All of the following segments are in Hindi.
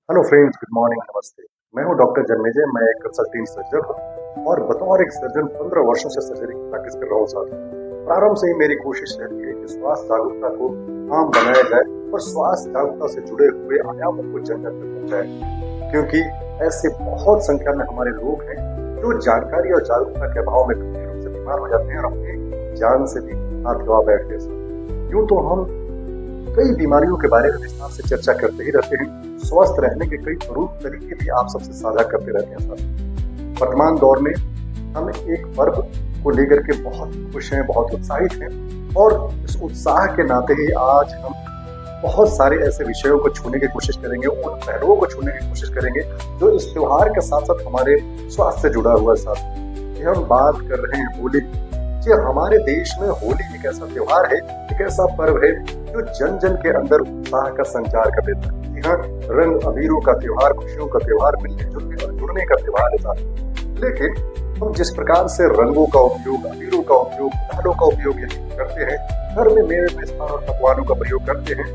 हेलो फ्रेंड्स, गुड मॉर्निंग, नमस्ते। मैं हूं डॉक्टर जन्मेजय। मैं एक कंसल्टेंट सर्जन हूं और बतौर एक सर्जन 15 वर्षों से सर्जरी की प्रैक्टिस कर रहा हूं। साथ प्रारंभ से ही मेरी कोशिश रहती है कि स्वास्थ्य जागरूकता को आम बनाया जाए और स्वास्थ्य जागरूकता से जुड़े हुए आयामों को जन जन तक पहुंचाए, क्योंकि ऐसे बहुत संख्या में हमारे लोग हैं जो जानकारी और जागरूकता के अभाव में गंभीर रूप से बीमार हो जाते हैं और अपनी जान से भी हाथ गंवा बैठते हैं। यूं तो हम कई बीमारियों के बारे में विस्तार से चर्चा करते ही रहते हैं। स्वस्थ रहने के कई स्वरूप तरीके भी आप सबसे साझा करते रहते हैं। साथ वर्तमान दौर में हम एक पर्व को लेकर के बहुत खुश हैं, बहुत उत्साहित हैं और इस उत्साह के नाते ही आज हम बहुत सारे ऐसे विषयों को छूने की कोशिश करेंगे, उन पहलुओं को छूने की कोशिश करेंगे जो इस त्योहार के साथ साथ हमारे स्वास्थ्य से जुड़ा हुआ है। साथ हम बात कर रहे हैं होली। जी, हमारे देश में होली एक ऐसा त्योहार है, एक ऐसा पर्व है जो जन जन के अंदर उत्साह का संचार कर देता है। जी हाँ, रंग अबीरों का त्योहार, खुशियों का त्योहार, मिलने जुलने और जुड़ने का त्योहार है साथ। लेकिन हम जिस प्रकार से रंगों का उपयोग, अबीरों का उपयोग, गुलालों का उपयोग करते हैं, घर में मेवे मिष्ठान और पकवानों का प्रयोग करते हैं,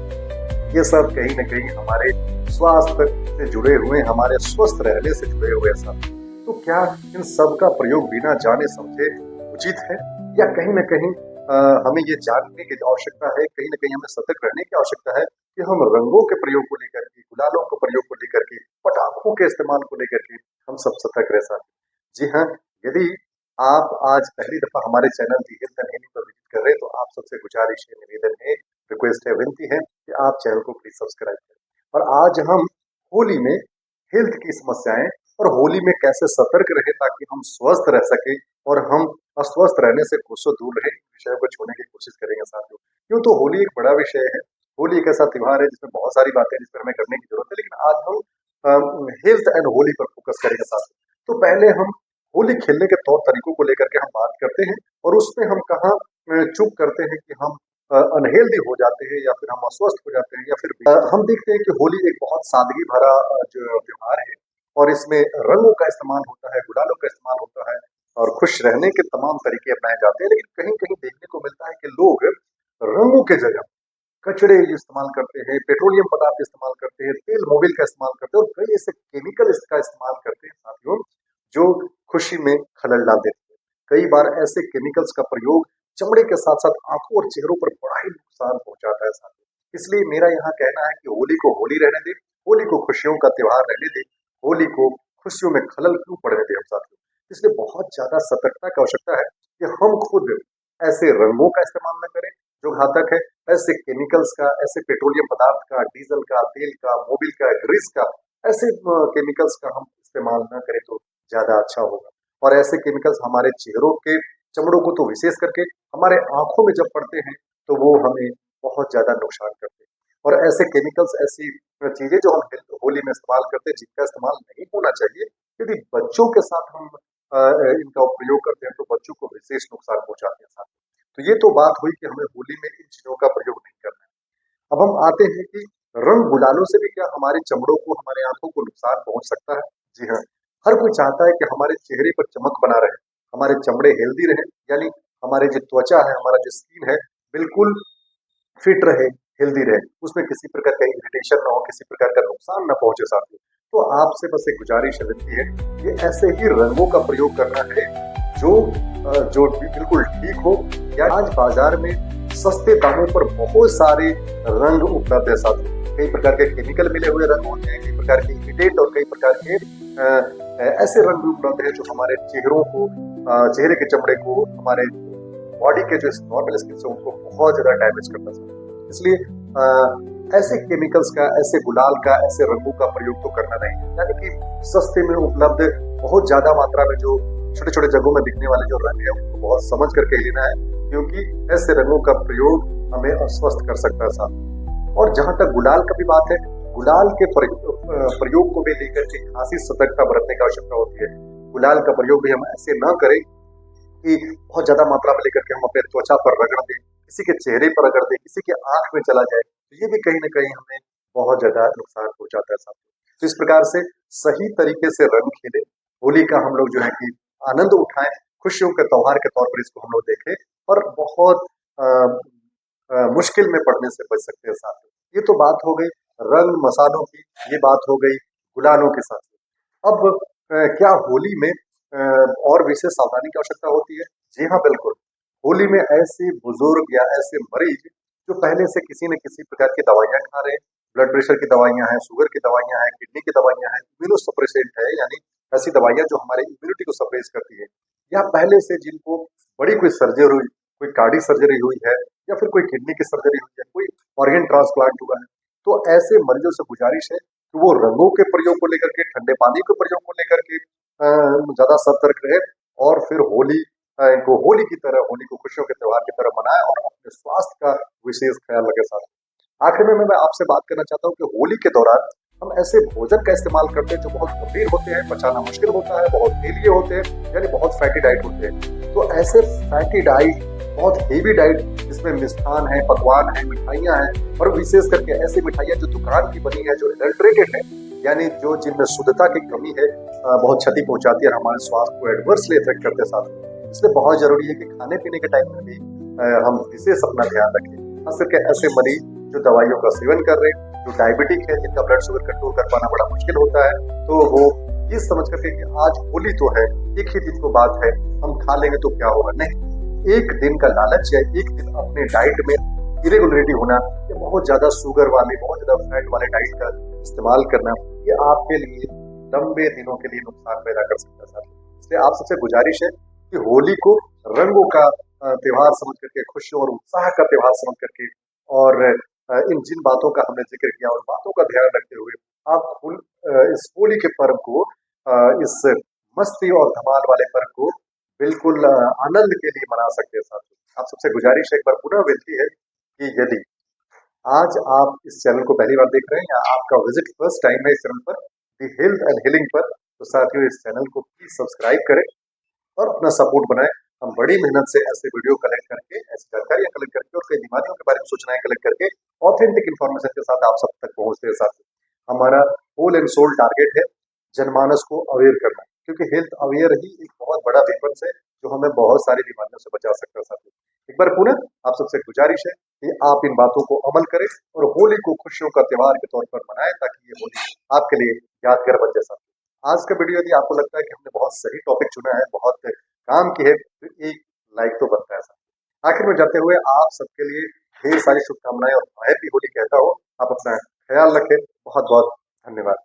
ये सब कहीं न कहीं हमारे स्वास्थ्य से जुड़े हुए, हमारे स्वस्थ रहने से जुड़े हुए साथ। तो क्या इन सब का प्रयोग बिना जाने समझे उचित है, या कहीं न कहीं हमें ये जानने की आवश्यकता है, कहीं न कहीं हमें सतर्क रहने की आवश्यकता है कि हम रंगों के प्रयोग को लेकर के, गुलालों के प्रयोग को लेकर के, पटाखों के इस्तेमाल को लेकर के हम सब सतर्क रह सकते हैं। जी हाँ, यदि आप आज पहली दफा हमारे channel the health and healing पर विजिट कर रहे हैं तो आप सबसे गुजारिश है, निवेदन है, रिक्वेस्ट है, विनती है कि आप चैनल को प्लीज सब्सक्राइब करें। और आज हम होली में हेल्थ की समस्याएं और होली में कैसे सतर्क रहे ताकि हम स्वस्थ रह सके और हम अस्वस्थ रहने से कोसों दूर रहे, विषय को छूने की कोशिश करेंगे साथियों। क्यों तो होली एक बड़ा विषय है। होली एक ऐसा त्योहार है जिसमें बहुत सारी बातें जिस पर हमें करने की जरूरत है, लेकिन आज हम हेल्थ एंड होली पर फोकस करेंगे साथियों। तो पहले हम होली खेलने के तौर तरीकों को लेकर के हम बात करते हैं और उसमें हम कहाँ चूक करते हैं कि हम अनहेल्दी हो जाते हैं या फिर हम अस्वस्थ हो जाते हैं, या फिर हम देखते हैं कि होली एक बहुत सादगी भरा जो त्योहार है और इसमें रंगों का इस्तेमाल होता है, गुलालों का इस्तेमाल होता है और खुश रहने के तमाम तरीके अपनाए जाते हैं। लेकिन कहीं कहीं देखने को मिलता है कि लोग रंगों के जगह कचड़े इस्तेमाल करते हैं, पेट्रोलियम पदार्थ इस्तेमाल करते हैं, तेल मोबिल का इस्तेमाल करते हैं और कई ऐसे केमिकल इसका इस्तेमाल करते हैं साथियों जो खुशी में खलल डाल देते हैं। कई बार ऐसे केमिकल्स का प्रयोग चमड़े के साथ साथ आंखों और चेहरों पर बड़ा ही नुकसान पहुंचाता है साथियों। इसलिए मेरा यहाँ कहना है कि होली को होली रहने दें, होली को खुशियों का त्योहार रहने दें, होली को खुशियों में खलल क्यों पड़ने दें हम साथियों। इसलिए बहुत ज्यादा सतर्कता की आवश्यकता है कि हम खुद ऐसे रंगों का इस्तेमाल न करें जो घातक है, ऐसे केमिकल्स का, ऐसे पेट्रोलियम पदार्थ का, डीजल का, तेल का, मोबिल का, ग्रीस का, ऐसे केमिकल्स का हम इस्तेमाल न करें तो ज्यादा अच्छा होगा। और ऐसे केमिकल्स हमारे चेहरों के चमड़ों को तो विशेष करके हमारे आंखों में जब पड़ते हैं तो वो हमें बहुत ज्यादा नुकसान करते हैं। और ऐसे केमिकल्स, ऐसी चीजें जो हम होली में इस्तेमाल करते हैं जिनका इस्तेमाल नहीं होना चाहिए, यदि बच्चों के साथ हम इनका प्रयोग करते हैं तो बच्चों को विशेष नुकसान पहुंचाते हैं साथ। तो ये तो बात हुई कि हमें होली में इन चीजों का प्रयोग नहीं करना है। अब हम आते हैं कि रंग गुलालों से भी क्या हमारे चमड़ों को, हमारे आंखों को नुकसान पहुंच सकता है। जी हाँ, हर कोई चाहता है कि हमारे चेहरे पर चमक बना रहे, हमारे चमड़े हेल्दी रहे, यानी हमारे जो त्वचा है, हमारा जो स्किन है, बिल्कुल फिट रहे, हेल्दी रहे, उसमें किसी प्रकार का इरिटेशन ना हो, किसी प्रकार का नुकसान ना पहुंचे साथियों। तो आपसे बस एक गुजारिश है, विनती है कि ऐसे ही रंगों का प्रयोग करना है जो बिल्कुल ठीक हो। या आज बाजार में सस्ते दामों पर बहुत सारे रंग उपलब्ध है साथियों। कई प्रकार के केमिकल मिले हुए रंग होते हैं, कई प्रकार के इमिटेट और कई प्रकार के ऐसे रंग भी उपलब्ध है जो हमारे चेहरों को, चेहरे के चमड़े को, हमारे बॉडी के जो नॉर्मल स्किन से उनको बहुत ज्यादा डैमेज करता है। इसलिए ऐसे केमिकल्स का, ऐसे गुलाल का, ऐसे रंगों का प्रयोग तो करना नहीं है। यानी कि सस्ते में उपलब्ध बहुत ज्यादा मात्रा में जो छोटे छोटे जगहों में दिखने वाले जो रंग है उनको बहुत समझ करके लेना है, क्योंकि ऐसे रंगों का प्रयोग हमें अस्वस्थ कर सकता है साथ। और जहां तक गुलाल का भी बात है, गुलाल के प्रयोग को भी लेकर के खासी सतर्कता बरतने की आवश्यकता होती है। गुलाल का प्रयोग भी हम ऐसे न करें कि बहुत ज्यादा मात्रा में लेकर के हम अपने त्वचा पर रगड़ दें, किसी के चेहरे पर रगड़ दें, किसी के आंख में चला जाए, तो ये भी कहीं ना कहीं हमें बहुत ज्यादा नुकसान पहुंचाता है साथियों। तो इस प्रकार से सही तरीके से रंग खेले, होली का हम लोग जो है कि आनंद उठाएं, खुशियों के त्योहार के तौर पर इसको हम लोग देखें और बहुत मुश्किल में पड़ने से बच सकते हैं साथियों। ये तो बात हो गई रंग मसालों की ये बात हो गई, गुलालों के साथ। अब क्या होली में और विशेष सावधानी की आवश्यकता होती है? जी हाँ, बिल्कुल। होली में ऐसे बुजुर्ग या ऐसे मरीज जो पहले से किसी न किसी प्रकार की दवाइयाँ खा रहे हैं, ब्लड प्रेशर की दवाइयाँ हैं, शुगर की दवाइयाँ हैं, किडनी की दवाइयाँ हैं, इम्यूनोसप्रेसेंट है, यानी ऐसी दवाइयाँ जो हमारी इम्यूनिटी को सप्रेस करती है, या पहले से जिनको बड़ी कोई सर्जरी हुई, कोई कार्डियक सर्जरी हुई है, या फिर कोई किडनी की सर्जरी हुई है, कोई ऑर्गन ट्रांसप्लांट हुआ है, तो ऐसे मरीजों से गुजारिश है कि वो रंगों के प्रयोग को लेकर के, ठंडे पानी के प्रयोग को लेकर के ज्यादा सतर्क रहे, और फिर होली को होली की तरह, होली को खुशियों के त्योहार की तरह मनाए, और अपने स्वास्थ्य का विशेष ख्याल रखे साथ। आखिर में मैं आपसे बात करना चाहता हूँ कि होली के दौरान हम ऐसे भोजन का इस्तेमाल करते हैं जो बहुत गंभीर होते हैं, पचाना मुश्किल होता है, बहुत तेलीय होते हैं, यानी बहुत फैटी डाइट होते हैं। तो ऐसे फैटी डाइट, बहुत हेवी डाइट, जिसमें मिष्ठान है, पकवान है, मिठाइयाँ हैं, और विशेष करके ऐसी मिठाइयाँ जो दुकान की बनी है, जो एडल्ट्रेटेड है, यानी जो जिनमें शुद्धता की कमी है, बहुत क्षति पहुंचाती है, हमारे स्वास्थ्य को एडवर्सली इफेक्ट करते साथ। इसलिए बहुत जरूरी है कि खाने पीने के टाइम में भी हम विशेष अपना ध्यान रखें। खास करके ऐसे मरीज जो दवाइयों का सेवन कर रहे हैं, जो डायबिटिक है, जिनका ब्लड शुगर कंट्रोल कर पाना बड़ा मुश्किल होता है, तो वो ये समझ करके कि आज होली तो है, एक ही दिन को बात है, हम खा लेंगे तो क्या होगा, नहीं। एक दिन का लालच या एक दिन अपने डाइट में इरेगुलरिटी होना, या बहुत ज्यादा शुगर वाले, बहुत ज्यादा फैट वाले डाइट का इस्तेमाल करना, ये आपके लिए लंबे दिनों के लिए नुकसान पैदा कर सकता है। इसलिए आप सबसे गुजारिश है कि होली को रंगों का त्योहार समझ करके, खुशियों और उत्साह का त्योहार समझ करके, और इन जिन बातों का हमने जिक्र किया, उन बातों का ध्यान रखते हुए आप इस होली के पर्व को, इस मस्ती और धमाल वाले पर्व को बिल्कुल आनंद के लिए मना सकते हैं साथियों। आप सबसे गुजारिश है, एक बार पुनः विनती है कि यदि आज आप इस चैनल को पहली बार देख रहे हैं, या आपका विजिट फर्स्ट टाइम है इस चैनल पर, दी हेल्थ एंड हीलिंग पर, तो साथियों इस चैनल को प्लीज सब्सक्राइब करें और अपना सपोर्ट बनाएं। हम बड़ी मेहनत से ऐसे वीडियो कलेक्ट करके, ऐसी जानकारियां कलेक्ट करके, और कई बीमारियों के बारे में सूचनाएं कलेक्ट करके, ऑथेंटिक इन्फॉर्मेशन के साथ आप सब तक पहुंचते हैं साथियों। हमारा होल एंड सोल टारगेट है जनमानस को अवेयर करना, क्योंकि हेल्थ अवेयर ही एक बहुत बड़ा वेपन है जो हमें बहुत सारी बीमारियों से बचा सकता है साथियों। एक बार पुनः आप सबसे गुजारिश है कि आप इन बातों को अमल करें और होली को खुशियों का त्योहार के तौर पर मनाएं, ताकि ये होली आपके लिए यादगार बन जाए साथियों। आज का वीडियो यदि आपको लगता है कि हमने बहुत सही टॉपिक चुना है, बहुत काम की है, तो एक लाइक तो बनता है साथियों। आखिर में जाते हुए आप सबके लिए ढेर सारी शुभकामनाएं और हैप्पी होली कहता हूँ। आप अपना ख्याल रखें। बहुत बहुत धन्यवाद।